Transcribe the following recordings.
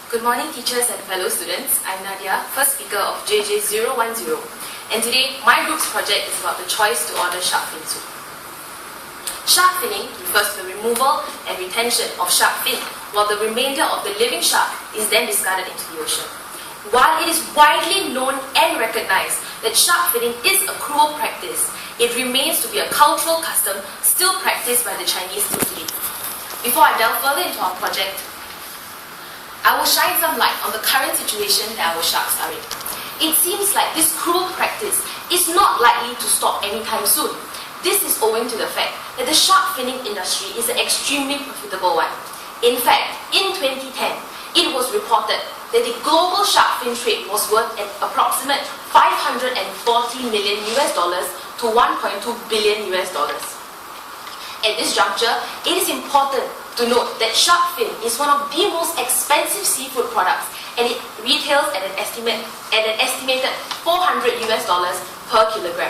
Good morning, teachers and fellow students. I'm Nadia, first speaker of JJ010, and today my group's project is about the choice to order shark fin soup. Shark finning refers to the removal and retention of shark fin, while the remainder of the living shark is then discarded into the ocean. While it is widely known and recognized that shark finning is a cruel practice, it remains to be a cultural custom still practiced by the Chinese till today. Before I delve further into our project, I will shine some light on the current situation that our sharks are in. It seems like this cruel practice is not likely to stop anytime soon. This is owing to the fact that the shark finning industry is an extremely profitable one. In fact, in 2010, it was reported that the global shark fin trade was worth an approximate $540 million to $1.2 billion. At this juncture, it is important to note that shark fin is one of the most expensive seafood products, and it retails at an estimated $400 per kilogram.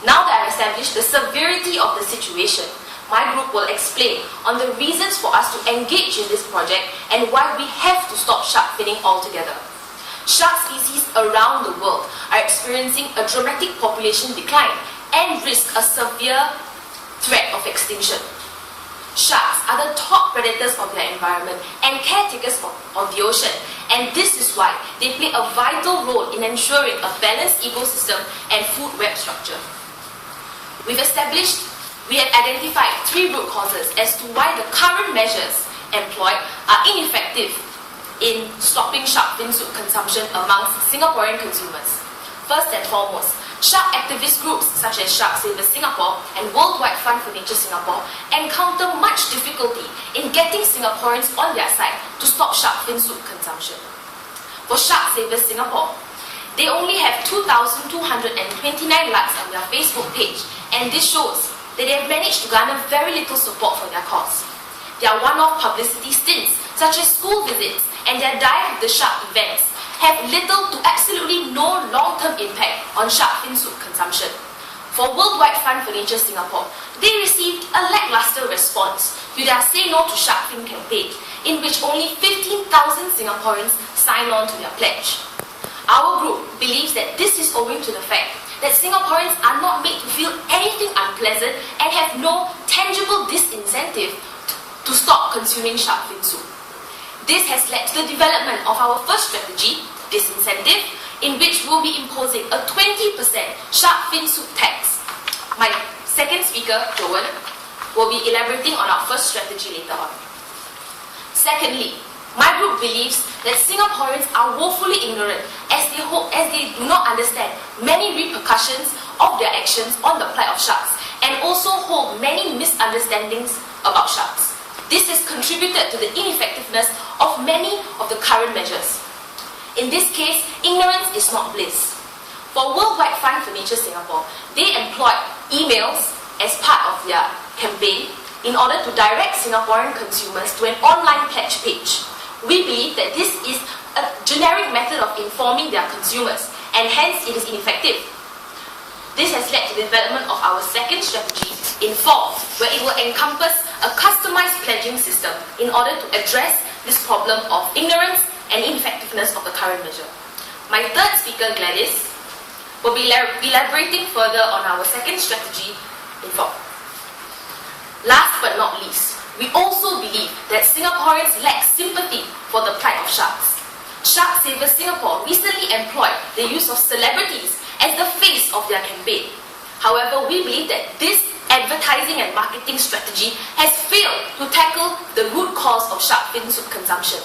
Now that I've established the severity of the situation, my group will explain on the reasons for us to engage in this project and why we have to stop shark finning altogether. Shark species around the world are experiencing a dramatic population decline and risk a severe threat of extinction. Sharks are the top predators of their environment and caretakers of the ocean, and this is why they play a vital role in ensuring a balanced ecosystem and food web structure. We have identified 3 root causes as to why the current measures employed are ineffective in stopping shark fin soup consumption amongst Singaporean consumers. First and foremost, shark activist groups such as Shark Savers Singapore and Worldwide Fund for Nature Singapore encounter much difficulty in getting Singaporeans on their side to stop shark fin soup consumption. For Shark Savers Singapore, they only have 2,229 likes on their Facebook page, and this shows that they have managed to garner very little support for their cause. Their one-off publicity stints, such as school visits and their Dive with the Shark events, have little to absolutely no long-term impact on shark fin soup consumption. For Worldwide Fund for Nature Singapore, they received a lackluster response to their Say No to Shark Fin campaign, in which only 15,000 Singaporeans signed on to their pledge. Our group believes that this is owing to the fact that Singaporeans are not made to feel anything unpleasant and have no tangible disincentive to stop consuming shark fin soup. This has led to the development of our first strategy, disincentive, in which we'll be imposing a 20% shark fin soup tax. My second speaker, Jowen, will be elaborating on our first strategy later on. Secondly, my group believes that Singaporeans are woefully ignorant as they do not understand many repercussions of their actions on the plight of sharks, and also hold many misunderstandings about sharks. This has contributed to the ineffectiveness of many of the current measures. In this case, ignorance is not bliss. For Worldwide Fund for Nature Singapore, they employed emails as part of their campaign in order to direct Singaporean consumers to an online pledge page. We believe that this is a generic method of informing their consumers, and hence it is ineffective. This has led to the development of our second strategy in fall, where it will encompass a customized pledging system in order to address this problem of ignorance and ineffectiveness of the current measure. My third speaker, Gladys, will be elaborating further on our second strategy in fall. Last but not least, we also believe that Singaporeans lack sympathy for the plight of sharks. Shark Savers Singapore recently employed the use of celebrities as the face of their campaign. However, we believe that this advertising and marketing strategy has failed to tackle the root cause of shark fin soup consumption.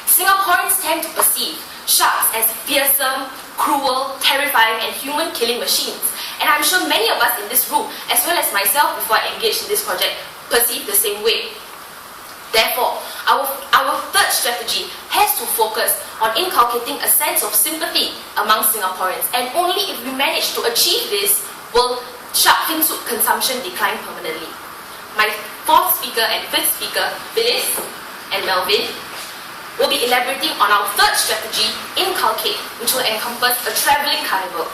Singaporeans tend to perceive sharks as fearsome, cruel, terrifying, and human-killing machines. And I'm sure many of us in this room, as well as myself before I engaged in this project, perceive the same way. Therefore, our third strategy has to focus on inculcating a sense of sympathy among Singaporeans, and only if we manage to achieve this will shark fin soup consumption decline permanently. My fourth speaker and fifth speaker, Phyllis and Melvin, will be elaborating on our third strategy, Inculcate, which will encompass a travelling carnival.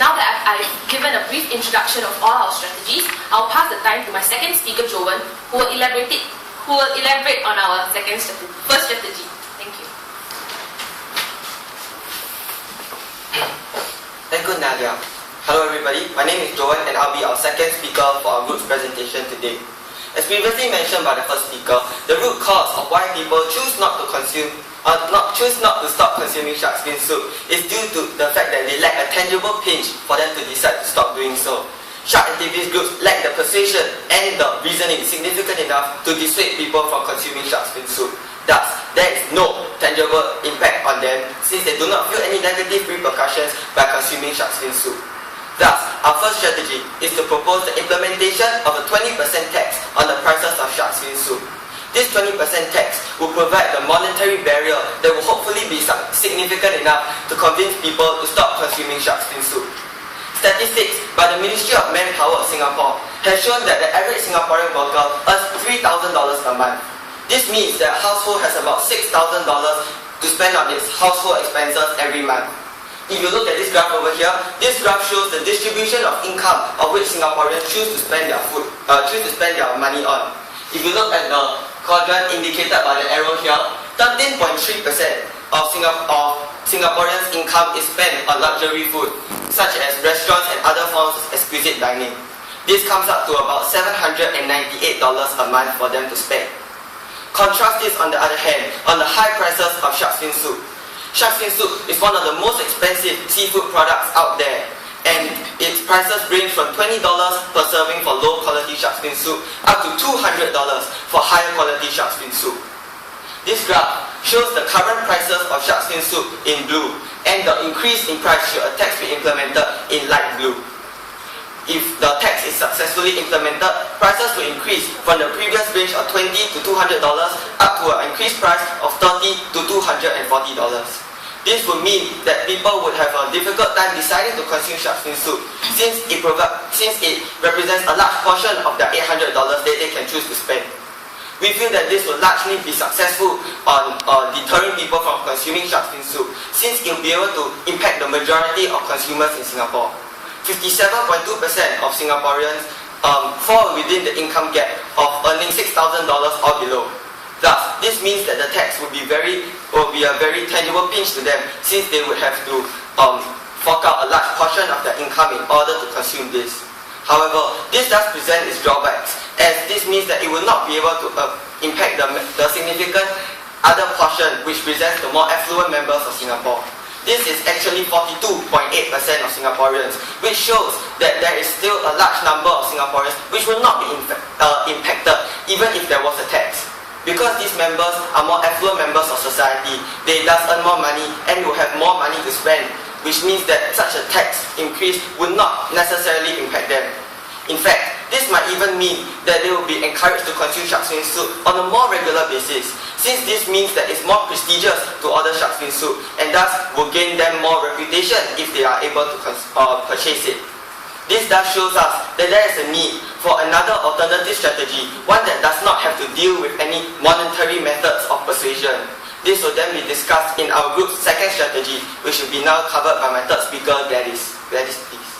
Now that I've given a brief introduction of all our strategies, I'll pass the time to my second speaker, Jowen, who will elaborate on our first strategy. Thank you. Nadia. Hello everybody, my name is Jowen and I'll be our second speaker for our group's presentation today. As previously mentioned by the first speaker, the root cause of why people choose not to stop consuming shark fin soup is due to the fact that they lack a tangible pinch for them to decide to stop doing so. Shark activist groups lack the persuasion and the reasoning significant enough to dissuade people from consuming shark fin soup. Thus, there is no tangible impact on them since they do not feel any negative repercussions by consuming shark fin soup. Thus, our first strategy is to propose the implementation of a 20% tax on the prices of shark fin soup. This 20% tax will provide the monetary barrier that will hopefully be significant enough to convince people to stop consuming shark fin soup. Statistics by the Ministry of Manpower of Singapore have shown that the average Singaporean worker earns $3,000 a month. This means that a household has about $6,000 to spend on its household expenses every month. If you look at this graph over here, this graph shows the distribution of income of which Singaporeans choose to spend their money on. If you look at the quadrant indicated by the arrow here, 13.3% of Singaporeans' income is spent on luxury food, such as restaurants and other forms of exquisite dining. This comes up to about $798 a month for them to spend. Contrast this, on the other hand, on the high prices of shark fin soup. Shark fin soup is one of the most expensive seafood products out there, and its prices range from $20 per serving for low quality shark fin soup up to $200 for higher quality shark fin soup. This graph shows the current prices of shark fin soup in blue and the increase in price should a tax be implemented in light blue. If the tax is successfully implemented, prices will increase from the previous range of $20 to $200 up to an increased price of $30 to $240. This would mean that people would have a difficult time deciding to consume shark fin soup since it represents a large portion of their $800 that they can choose to spend. We feel that this will largely be successful on deterring people from consuming shark fin soup since it will be able to impact the majority of consumers in Singapore. 57.2% of Singaporeans fall within the income gap of earning $6,000 or below. Thus, this means that the tax will be a very tangible pinch to them since they would have to fork out a large portion of their income in order to consume this. However, this does present its drawbacks, as this means that it will not be able to impact the significant other portion which presents the more affluent members of Singapore. This is actually 42.8% of Singaporeans, which shows that there is still a large number of Singaporeans which will not be impacted even if there was a tax. Because these members are more affluent members of society, they thus earn more money and will have more money to spend, which means that such a tax increase would not necessarily impact them. In fact, this might even mean that they will be encouraged to consume shark fin soup on a more regular basis, since this means that it's more prestigious to order shark fin soup and thus will gain them more reputation if they are able to purchase it. This thus shows us that there is a need for another alternative strategy, one that does not have to deal with any monetary methods of persuasion. This will then be discussed in our group's second strategy, which will be now covered by my third speaker, Gladys. Gladys, please.